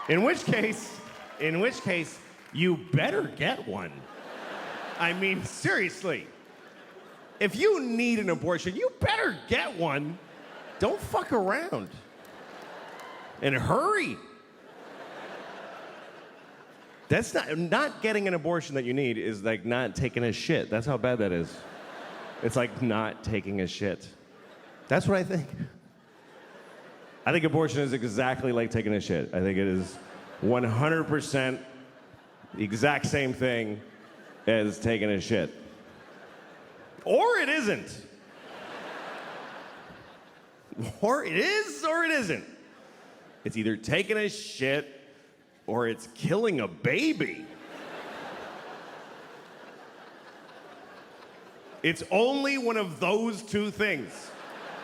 In which case, you better get one. I mean, seriously. If you need an abortion, you better get one. Don't fuck around. And hurry. That's not getting an abortion that you need is like not taking a shit. That's how bad that is. It's like not taking a shit. That's what I think. I think abortion is exactly like taking a shit. I think it is 100% the exact same thing as taking a shit. Or it isn't. Or it is or it isn't. It's either taking a shit or it's killing a baby. It's only one of those two things.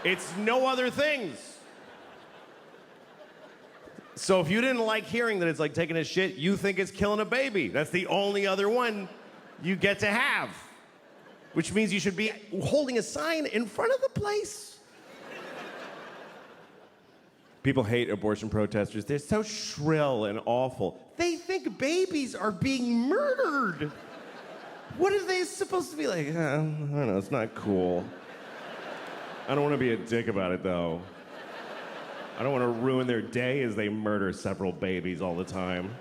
It's no other things. So if you didn't like hearing that it's like taking a shit, you think it's killing a baby. That's the only other one you get to have. Which means you should be holding a sign in front of the place. People hate abortion protesters. They're so shrill and awful. They think babies are being murdered. What are they supposed to be like? I don't know, it's not cool. I don't want to be a dick about it, though. I don't want to ruin their day as they murder several babies all the time.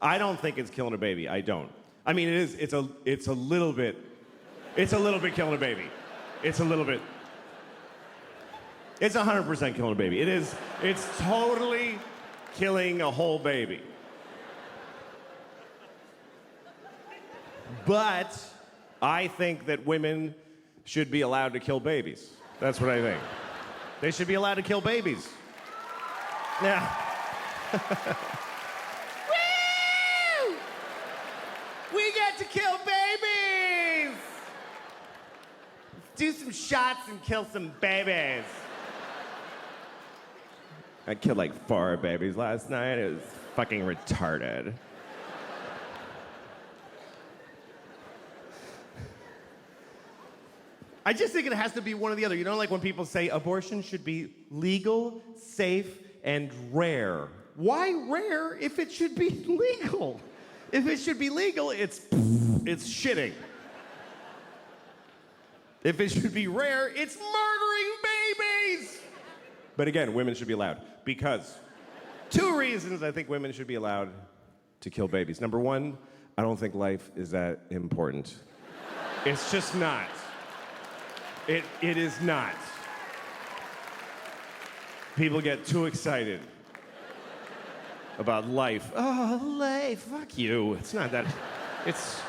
I don't think it's killing a baby. I don't. I mean, it is. It's a little bit. It's a little bit killing a baby. It's a little bit. It's 100% killing a baby. It is. It's totally killing a whole baby. But I think that women should be allowed to kill babies. That's what I think. They should be allowed to kill babies. Yeah. Woo! We get to kill babies! Do some shots and kill some babies. I killed like 4 babies last night. It was fucking retarded. I just think it has to be one or the other. You know, like when people say abortion should be legal, safe, and rare. Why rare if it should be legal? If it should be legal, it's shitting. If it should be rare, it's murdering babies. But again, women should be allowed because 2 reasons I think women should be allowed to kill babies. Number 1, I don't think life is that important. It's just not. It is not. People get too excited about life. Oh, life, fuck you. It's not that. It's.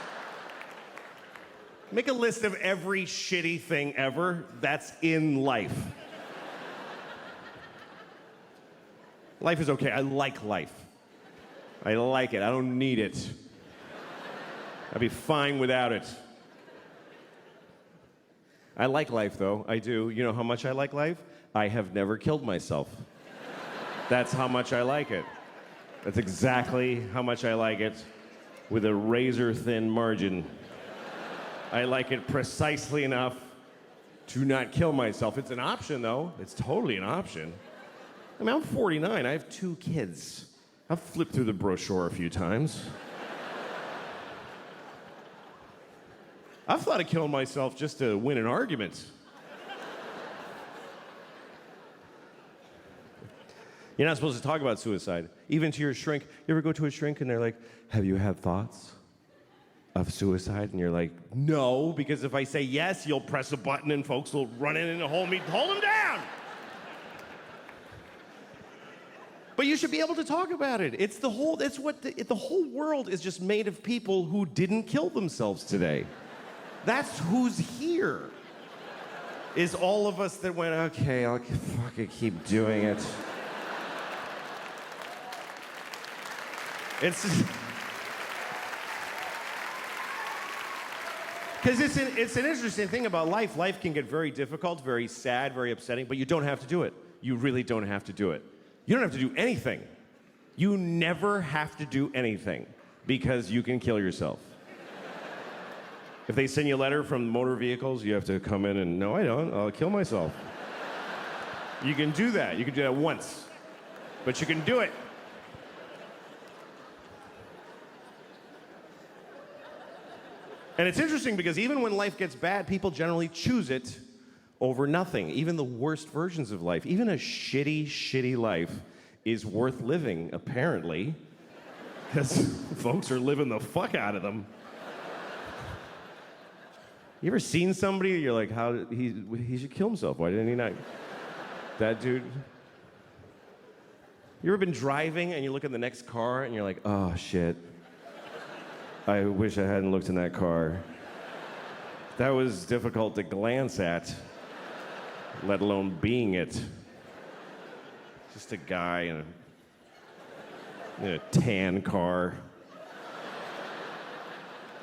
Make a list of every shitty thing ever that's in life. Life is okay. I like life. I like it. I don't need it. I'd be fine without it. I like life, though. I do. You know how much I like life? I have never killed myself. That's how much I like it. That's exactly how much I like it, with a razor-thin margin. I like it precisely enough to not kill myself. It's an option, though. It's totally an option. I mean, I'm 49. I have 2 kids. I've flipped through the brochure a few times. I've thought of killing myself just to win an argument. You're not supposed to talk about suicide, even to your shrink. You ever go to a shrink and they're like, have you had thoughts of suicide? And you're like, no, because if I say yes, you'll press a button and folks will run in and hold them down. But you should be able to talk about it. It's the whole world is just made of people who didn't kill themselves today. That's who's here. Is all of us that went, okay, I'll fucking keep doing it. It's because it's an interesting thing about life. Life can get very difficult, very sad, very upsetting, but you don't have to do it. You really don't have to do it. You don't have to do anything. You never have to do anything because you can kill yourself. If they send you a letter from motor vehicles, you have to come in and, no, I don't. I'll kill myself. You can do that. You can do that once. but you can do it. And it's interesting because even when life gets bad, people generally choose it over nothing. Even the worst versions of life, even a shitty, shitty life is worth living, apparently, because folks are living the fuck out of them. You ever seen somebody, you're like, how did he should kill himself. Why didn't he not? That dude. You ever been driving and you look in the next car and you're like, oh, shit. I wish I hadn't looked in that car. That was difficult to glance at, let alone being it. Just a guy in a tan car.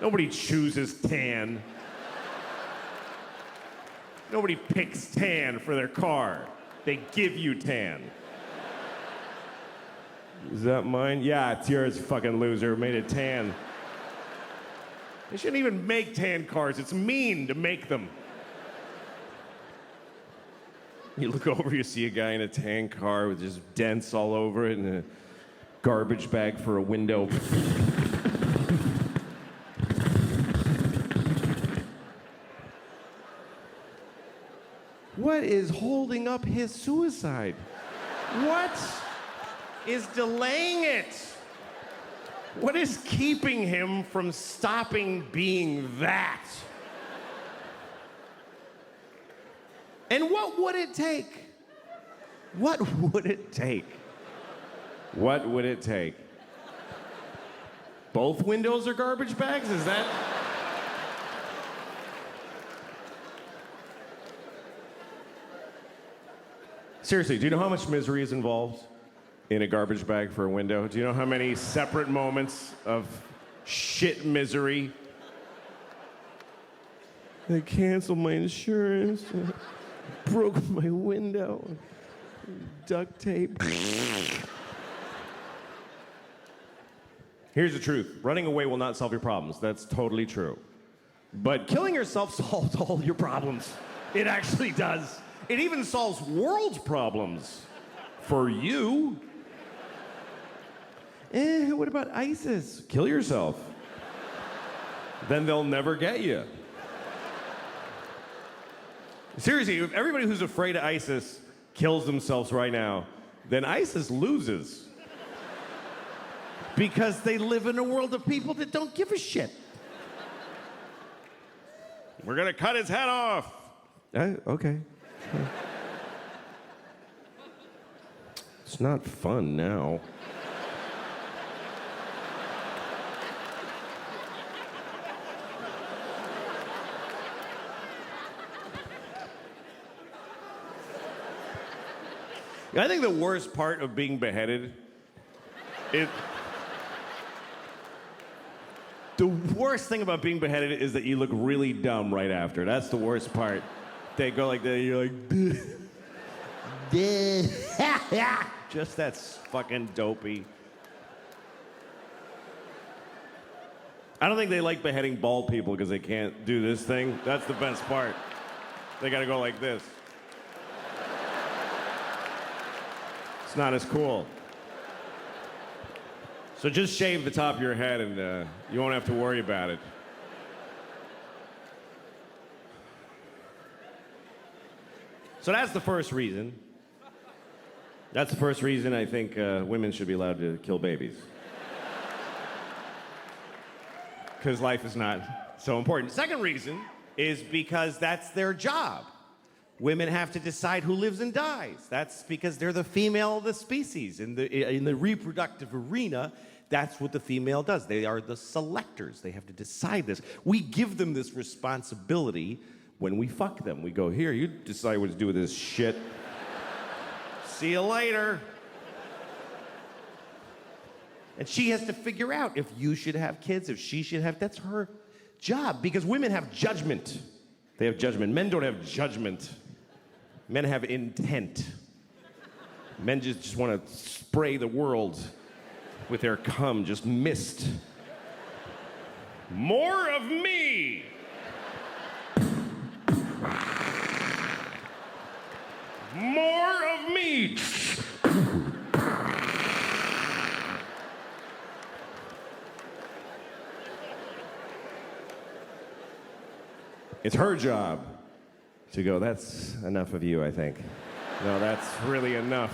Nobody chooses tan. Nobody picks tan for their car. They give you tan. Is that mine? Yeah, it's yours, fucking loser. Made it tan. They shouldn't even make tan cars. It's mean to make them. You look over, you see a guy in a tan car with just dents all over it and a garbage bag for a window. What is holding up his suicide? What is delaying it? What is keeping him from stopping being that? And what would it take? What would it take? What would it take? Both windows are garbage bags? Is that? Seriously, do you know how much misery is involved in a garbage bag for a window? Do you know how many separate moments of shit misery? They canceled my insurance, broke my window, duct tape. Here's the truth. Running away will not solve your problems. That's totally true. But killing yourself solves all your problems. It actually does. It even solves world problems. For you. What about ISIS? Kill yourself. Then they'll never get you. Seriously, if everybody who's afraid of ISIS kills themselves right now, then ISIS loses. Because they live in a world of people that don't give a shit. We're gonna cut his head off. Okay. It's not fun now. I think the worst part of being beheaded is... The worst thing about being beheaded is that you look really dumb right after. That's the worst part. They go like that, you're like... Just that's fucking dopey. I don't think they like beheading bald people because they can't do this thing. That's the best part. They gotta go like this. It's not as cool. So just shave the top of your head and you won't have to worry about it. So that's the first reason. That's the first reason I think women should be allowed to kill babies. Because life is not so important. Second reason is because that's their job. Women have to decide who lives and dies. That's because they're the female of the species. In the reproductive arena, that's what the female does. They are the selectors. They have to decide this. We give them this responsibility when we fuck them. We go, here, you decide what to do with this shit. See you later. And she has to figure out if you should have kids, if she should have, that's her job. Because women have judgment. They have judgment. Men don't have judgment. Men have intent. Men just want to spray the world with their cum, just mist. More of me! More of me! It's her job to go, that's enough of you, I think. No, that's really enough.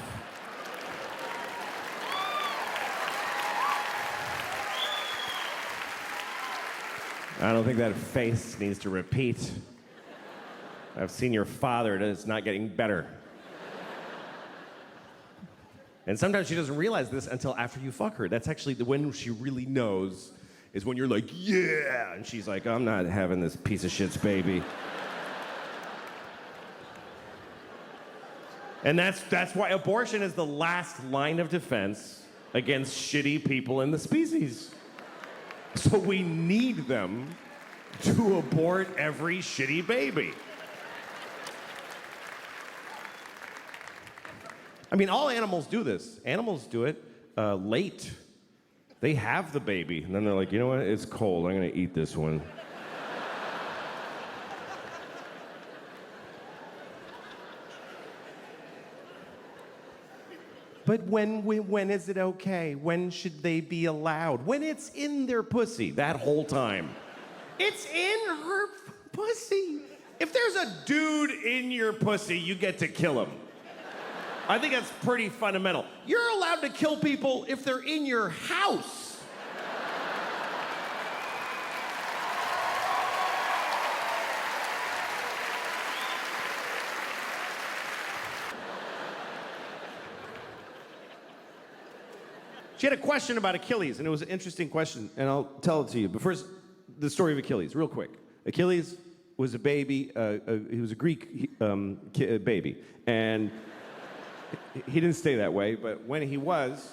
I don't think that face needs to repeat. I've seen your father, and it's not getting better. And sometimes she doesn't realize this until after you fuck her. That's actually when she really knows, is when you're like, yeah! And she's like, I'm not having this piece of shit's baby. And that's why abortion is the last line of defense against shitty people in the species. So we need them to abort every shitty baby. I mean, all animals do this. Animals do it late. They have the baby, and then they're like, you know what? It's cold. I'm going to eat this one. But when is it okay? When should they be allowed? When it's in their pussy, that whole time. It's in her pussy. If there's a dude in your pussy, you get to kill him. I think that's pretty fundamental. You're allowed to kill people if they're in your house. She had a question about Achilles, and it was an interesting question, and I'll tell it to you. But first, the story of Achilles, real quick. Achilles was a baby. He was a Greek baby, and he didn't stay that way. But when he was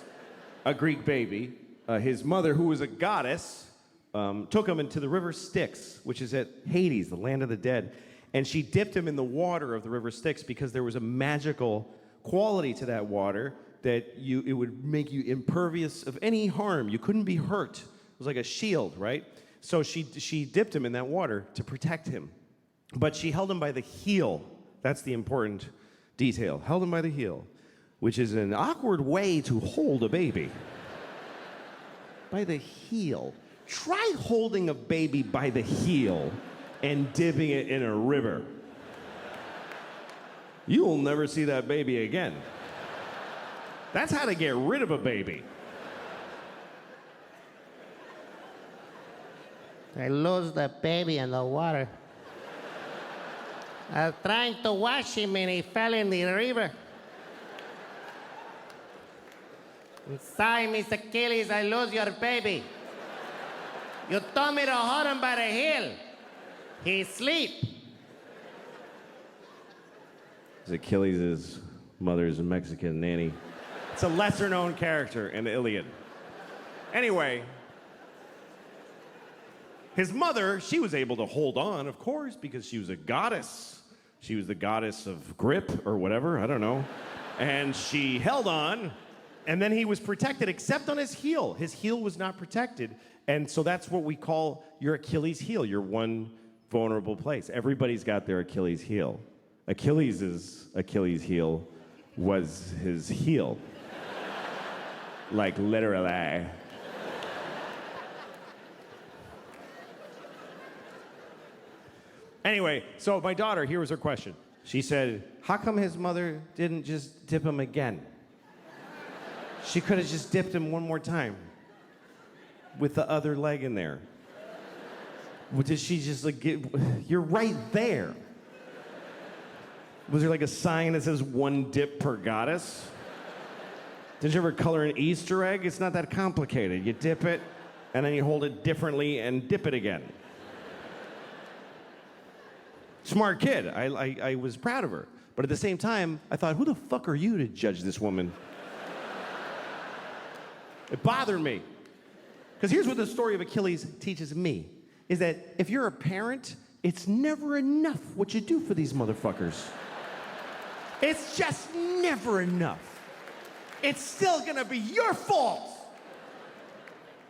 a Greek baby, his mother, who was a goddess, took him into the river Styx, which is at Hades, the land of the dead, and she dipped him in the water of the river Styx because there was a magical quality to that water that it would make you impervious of any harm. You couldn't be hurt. It was like a shield, right? So she dipped him in that water to protect him. But she held him by the heel. That's the important detail. Held him by the heel, which is an awkward way to hold a baby. By the heel. Try holding a baby by the heel and dipping it in a river. You'll never see that baby again. That's how to get rid of a baby. I lost the baby in the water. I was trying to wash him and he fell in the river. I'm sorry, Miss Achilles, I lost your baby. You told me to hold him by the heel. He's asleep. Achilles' mother's a Mexican nanny. It's a lesser-known character in the Iliad. Anyway, his mother, she was able to hold on, of course, because she was a goddess. She was the goddess of grip or whatever, I don't know. And she held on, and then he was protected, except on his heel. His heel was not protected, and so that's what we call your Achilles heel, your one vulnerable place. Everybody's got their Achilles heel. Achilles' Achilles heel was his heel. Like literally. Anyway, so my daughter, here was her question. She said, how come his mother didn't just dip him again? She could have just dipped him one more time with the other leg in there. Did she just like, you're right there. Was there like a sign that says one dip per goddess? Did you ever color an Easter egg? It's not that complicated. You dip it, and then you hold it differently and dip it again. Smart kid. I was proud of her. But at the same time, I thought, who the fuck are you to judge this woman? It bothered me. Because here's what the story of Achilles teaches me, is that if you're a parent, it's never enough what you do for these motherfuckers. It's just never enough. It's still gonna be your fault.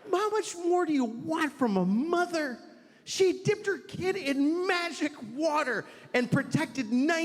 How much more do you want from a mother? She dipped her kid in magic water and protected 90